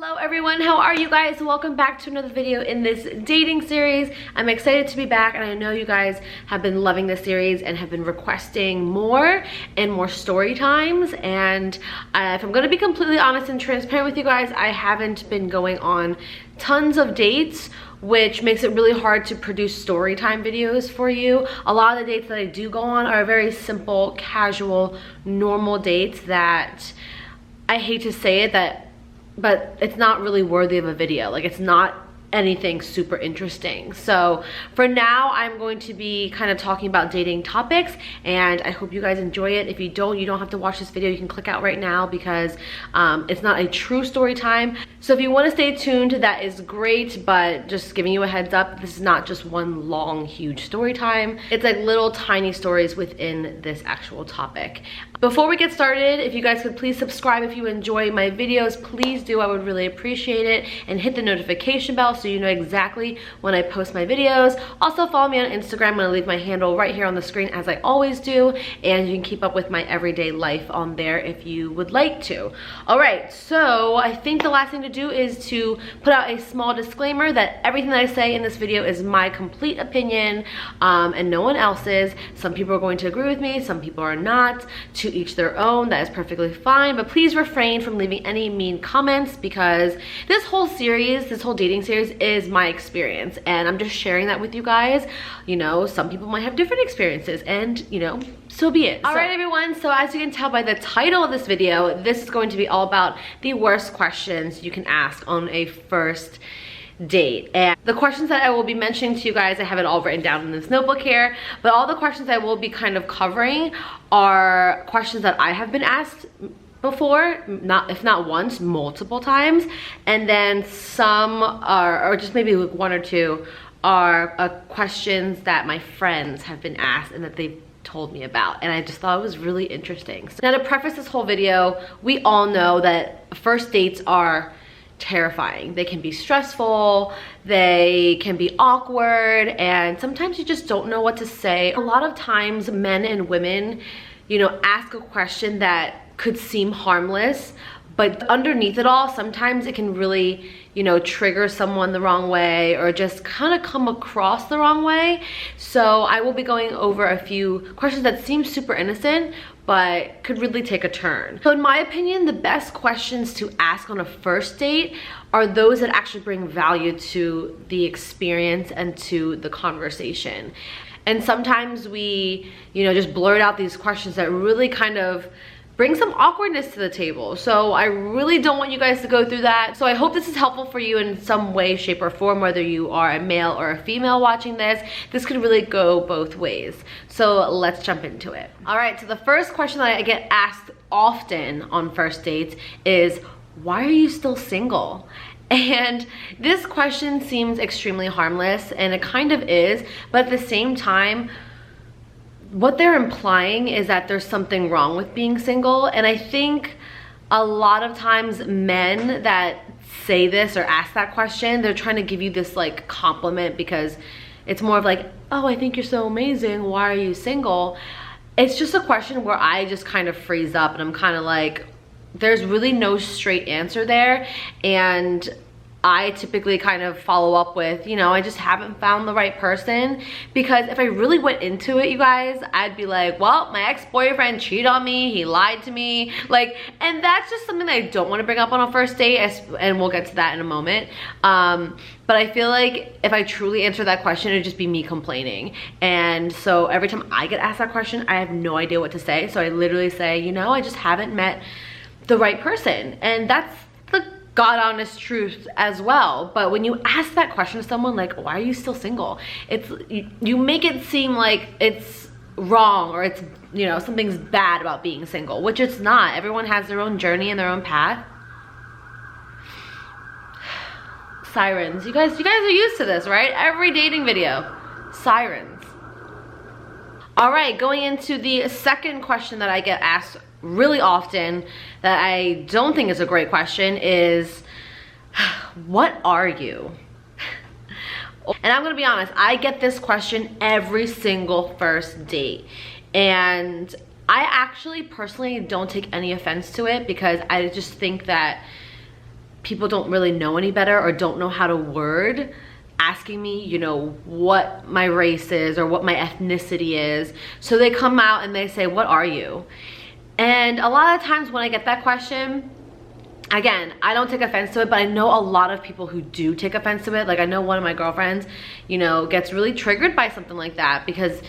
Hello everyone, how are you guys? Welcome back to another video in this dating series. I'm excited to be back, and I know you guys have been loving this series and have been requesting more and more story times. And if I'm going to be completely honest and transparent with you guys, I haven't been going on tons of dates, which makes it really hard to produce story time videos for you. A lot of the dates that I do go on are very simple, casual, normal dates that I hate to say it, but it's not really worthy of a video. Like, it's not anything super interesting. So for now, I'm going to be kind of talking about dating topics, and I hope you guys enjoy it. If you don't have to watch this video. You can click out right now because it's not a true story time. So if you want to stay tuned, that is great, but just giving you a heads up, this is not just one long, huge story time. It's like little tiny stories within this actual topic. Before we get started, if you guys could please subscribe if you enjoy my videos, please do. I would really appreciate it. And hit the notification bell so you know exactly when I post my videos. Also follow me on Instagram. I'm gonna leave my handle right here on the screen as I always do. And you can keep up with my everyday life on there if you would like to. All right, so I think the last thing to do is to put out a small disclaimer that everything that I say in this video is my complete opinion and no one else's. Some people are going to agree with me, some people are not. To each their own. That is perfectly fine, but please refrain from leaving any mean comments because this whole series, this whole dating series is my experience, and I'm just sharing that with you guys. You know, some people might have different experiences, and you know, so be it. All right, everyone, so as you can tell by the title of this video, this is going to be all about the worst questions you can ask on a first date. And the questions that I will be mentioning to you guys, I have it all written down in this notebook here, but all the questions I will be kind of covering are questions that I have been asked before, if not once, multiple times, and then some are, or just maybe one or two are questions that my friends have been asked and that they've told me about, and I just thought it was really interesting. So now, to preface this whole video, we all know that first dates are terrifying. They can be stressful, they can be awkward, and sometimes you just don't know what to say. A lot of times men and women, you know, ask a question that could seem harmless, but underneath it all, sometimes it can really, you know, trigger someone the wrong way or just kind of come across the wrong way. So I will be going over a few questions that seem super innocent but could really take a turn. So in my opinion, the best questions to ask on a first date are those that actually bring value to the experience and to the conversation. And sometimes we, you know, just blurt out these questions that really kind of bring some awkwardness to the table. So I really don't want you guys to go through that. So I hope this is helpful for you in some way, shape, or form, whether you are a male or a female watching this. This could really go both ways. So let's jump into it. All right, so the first question that I get asked often on first dates is, why are you still single? And this question seems extremely harmless, and it kind of is, but at the same time, what they're implying is that there's something wrong with being single. And I think a lot of times men that say this or ask that question, they're trying to give you this like compliment, because it's more of like, oh, I think you're so amazing, why are you single? It's just a question where I just kind of freeze up, and I'm kind of like, there's really no straight answer there. And I typically kind of follow up with, you know, I just haven't found the right person. Because if I really went into it, you guys, I'd be like, well, my ex-boyfriend cheated on me, he lied to me, like, and that's just something that I don't want to bring up on a first date, and we'll get to that in a moment. But I feel like if I truly answer that question, it'd just be me complaining. And so every time I get asked that question, I have no idea what to say. So I literally say, you know, I just haven't met the right person. And that's the God honest truth as well. But when you ask that question to someone, like, why are you still single? It's, you make it seem like it's wrong, or it's, you know, something's bad about being single, which it's not. Everyone has their own journey and their own path. Sirens. You guys are used to this, right? Every dating video, sirens. All right, going into the second question that I get asked really often that I don't think is a great question is, what are you? And I'm gonna be honest, I get this question every single first date, and I actually personally don't take any offense to it, because I just think that people don't really know any better or don't know how to word asking me, you know, what my race is or what my ethnicity is. So they come out and they say, what are you? And a lot of times when I get that question, again, I don't take offense to it, but I know a lot of people who do take offense to it. Like, I know one of my girlfriends, you know, gets really triggered by something like that because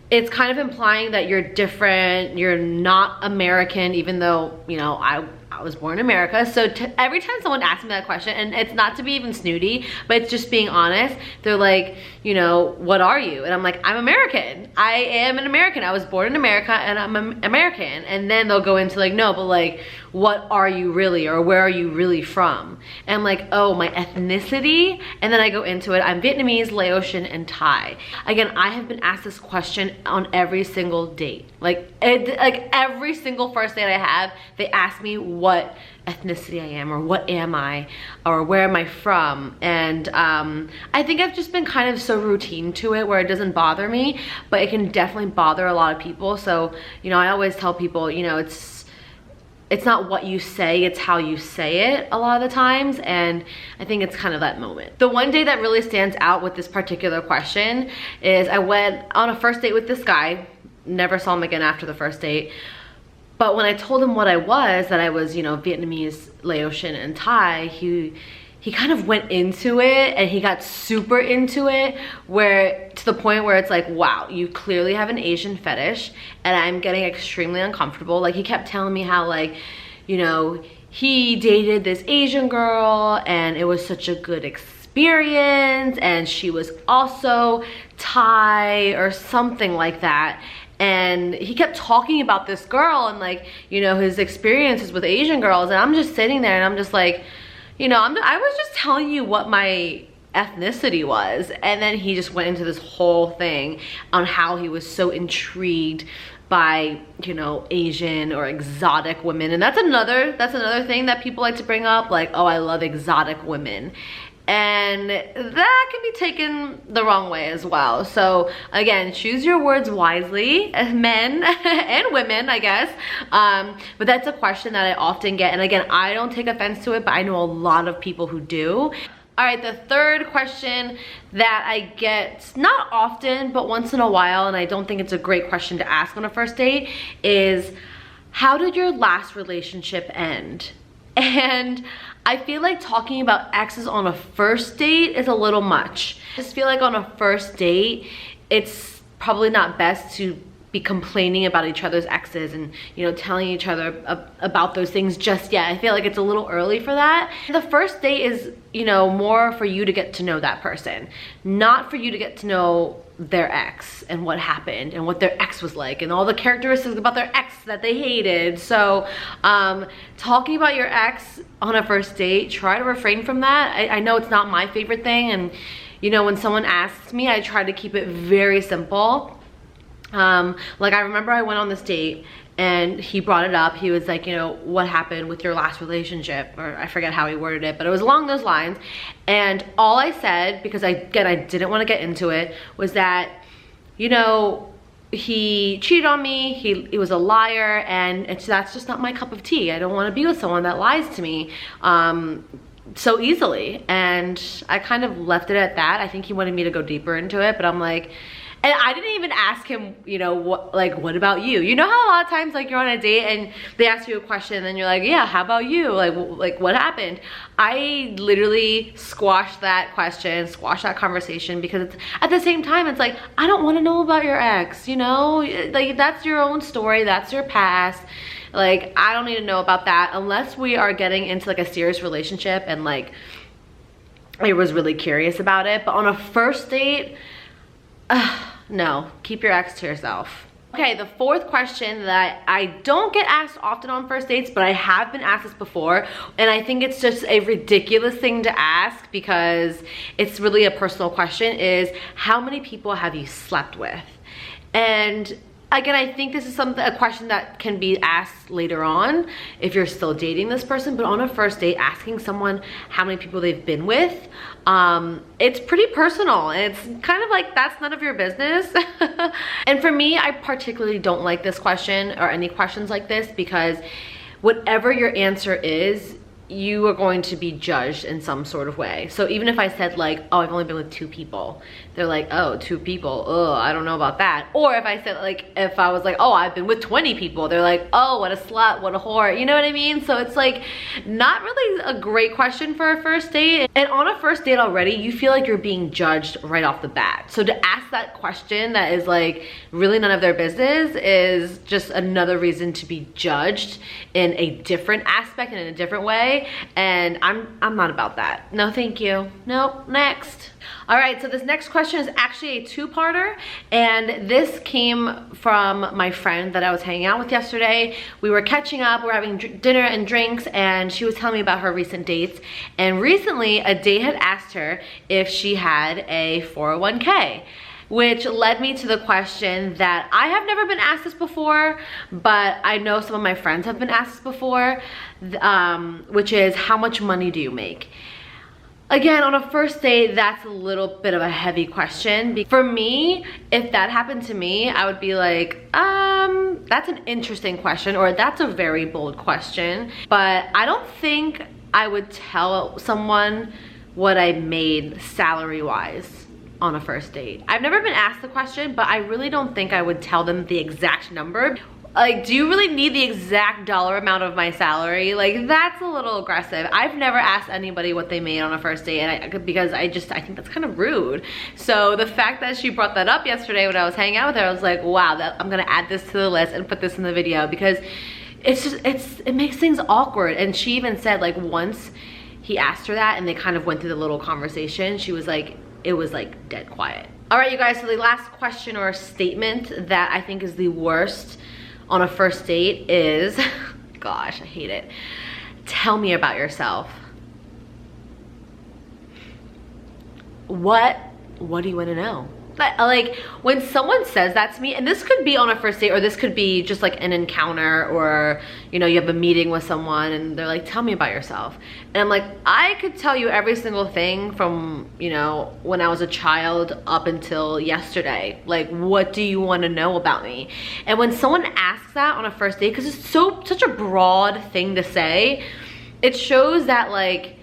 it's kind of implying that you're different, you're not American, even though, you know, I was born in America. So every time someone asks me that question, and it's not to be even snooty, but it's just being honest, they're like, you know, what are you? And I'm like, I'm American. I am an American. I was born in America and I'm American. And then they'll go into like, no, but like, what are you really? Or where are you really from? And I'm like, oh, my ethnicity? And then I go into it. I'm Vietnamese, Laotian, and Thai. Again, I have been asked this question on every single date. Like every single first date I have, they ask me what ethnicity I am, or what am I, or where am I from. And I think I've just been kind of so routine to it where it doesn't bother me, but it can definitely bother a lot of people. So, you know, I always tell people, you know, it's not what you say, it's how you say it a lot of the times. And I think it's kind of that moment. The one day that really stands out with this particular question is I went on a first date with this guy, never saw him again after the first date. But when I told him what I was, that I was, you know, Vietnamese, Laotian, and Thai, he kind of went into it, and he got super into it, where to the point where it's like, wow, you clearly have an Asian fetish, and I'm getting extremely uncomfortable. Like, he kept telling me how, like, you know, he dated this Asian girl and it was such a good experience, and she was also Thai or something like that. And he kept talking about this girl and, like, you know, his experiences with Asian girls, and I'm just sitting there and I'm just like, you know, I was just telling you what my ethnicity was. And then he just went into this whole thing on how he was so intrigued by, you know, Asian or exotic women. And that's another thing that people like to bring up, like, oh, I love exotic women. And that can be taken the wrong way as well. So again, choose your words wisely, men and women, I guess. But that's a question that I often get. And again, I don't take offense to it, but I know a lot of people who do. All right, the third question that I get, not often, but once in a while, and I don't think it's a great question to ask on a first date, is how did your last relationship end? And I feel like talking about exes on a first date is a little much. I just feel like on a first date, it's probably not best to be complaining about each other's exes and, you know, telling each other about those things just yet. I feel like it's a little early for that. The first date is, you know, more for you to get to know that person, not for you to get to know their ex and what happened and what their ex was like and all the characteristics about their ex that they hated. So talking about your ex on a first date, try to refrain from that. I know it's not my favorite thing, and, you know, when someone asks me, I try to keep it very simple. Like, I remember I went on this date and he brought it up. He was like, you know, what happened with your last relationship? Or I forget how he worded it, but it was along those lines. And all I said, because I didn't want to get into it, was that, you know, he cheated on me, he was a liar, and that's just not my cup of tea. I don't want to be with someone that lies to me so easily. And I kind of left it at that. I think he wanted me to go deeper into it, but I'm like, and I didn't even ask him, you know, what about you? You know how a lot of times, like, you're on a date and they ask you a question and then you're like, yeah, how about you? Like what happened? I literally squashed that question, squashed that conversation, because it's, at the same time, it's like, I don't want to know about your ex, you know? Like, that's your own story, that's your past. Like, I don't need to know about that unless we are getting into, like, a serious relationship and, like, I was really curious about it. But on a first date, no, keep your ex to yourself. Okay, the fourth question that I don't get asked often on first dates, but I have been asked this before, and I think it's just a ridiculous thing to ask because it's really a personal question, is how many people have you slept with? And again, I think this is a question that can be asked later on if you're still dating this person, but on a first date, asking someone how many people they've been with, it's pretty personal, and it's kind of like, that's none of your business. And for me, I particularly don't like this question or any questions like this, because whatever your answer is, you are going to be judged in some sort of way. So even if I said like, oh, I've only been with 2 people, they're like, oh, 2 people, oh, I don't know about that. Or if I said like, if I was like, oh, I've been with 20 people, they're like, oh, what a slut, what a whore, you know what I mean? So it's like not really a great question for a first date. And on a first date already, you feel like you're being judged right off the bat. So to ask that question that is like really none of their business is just another reason to be judged in a different aspect and in a different way. And I'm not about that. No, thank you. Nope, next. All right, so this next question is actually a 2-parter, and this came from my friend that I was hanging out with yesterday. We were catching up, we were having dinner and drinks, and she was telling me about her recent dates. And recently, a date had asked her if she had a 401k. Which led me to the question that I have never been asked this before, but I know some of my friends have been asked this before, which is, how much money do you make? Again, on a first date, that's a little bit of a heavy question. For me, if that happened to me, I would be like, that's an interesting question, or that's a very bold question. But I don't think I would tell someone what I made salary-wise on a first date. I've never been asked the question, but I really don't think I would tell them the exact number. Like, do you really need the exact dollar amount of my salary? Like, that's a little aggressive. I've never asked anybody what they made on a first date, and because I think that's kind of rude. So the fact that she brought that up yesterday when I was hanging out with her, I was like, wow, I'm gonna add this to the list and put this in the video, because it makes things awkward. And she even said, like, once he asked her that and they kind of went through the little conversation, she was like, it was like dead quiet. All right, you guys, so the last question or statement that I think is the worst on a first date is, gosh, I hate it. Tell me about yourself. What do you want to know? Like, when someone says that to me, and this could be on a first date, or this could be just like an encounter, or, you know, you have a meeting with someone and they're like, tell me about yourself. And I'm like, I could tell you every single thing from, you know, when I was a child up until yesterday. Like, what do you want to know about me? And when someone asks that on a first date, because it's such a broad thing to say, it shows that, like,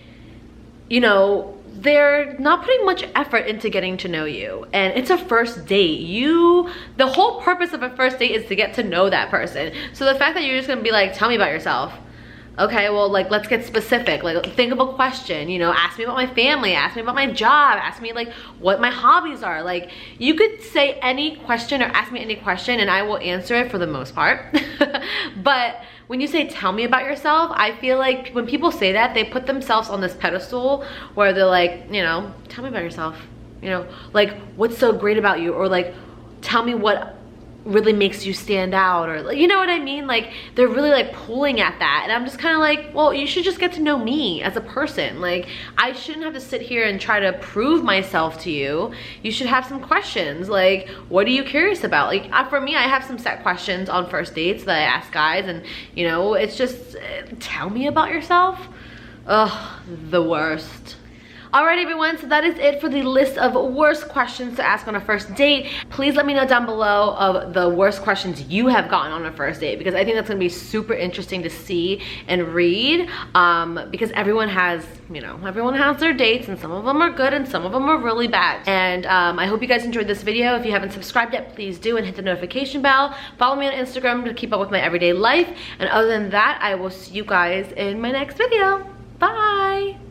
you know, they're not putting much effort into getting to know you. And it's a first date. The whole purpose of a first date is to get to know that person. So the fact that you're just gonna be like, tell me about yourself. Okay, well, like, let's get specific. Like, think of a question, you know, ask me about my family, ask me about my job, ask me like what my hobbies are. Like, you could say any question or ask me any question and I will answer it for the most part. But when you say tell me about yourself, I feel like when people say that, they put themselves on this pedestal where they're like, you know, tell me about yourself. You know, like, what's so great about you? Or like, tell me what really makes you stand out, or, you know what I mean? Like, they're really like pulling at that, and I'm just kind of like, well, you should just get to know me as a person. Like, I shouldn't have to sit here and try to prove myself to you. You should have some questions, like, what are you curious about? Like, for me, I have some set questions on first dates that I ask guys, and, you know, it's just, tell me about yourself. Ugh, the worst. Alright everyone, so that is it for the list of worst questions to ask on a first date. Please let me know down below of the worst questions you have gotten on a first date, because I think that's going to be super interesting to see and read, because everyone has, you know, everyone has their dates, and some of them are good and some of them are really bad. And I hope you guys enjoyed this video. If you haven't subscribed yet, please do, and hit the notification bell. Follow me on Instagram to keep up with my everyday life. And other than that, I will see you guys in my next video. Bye!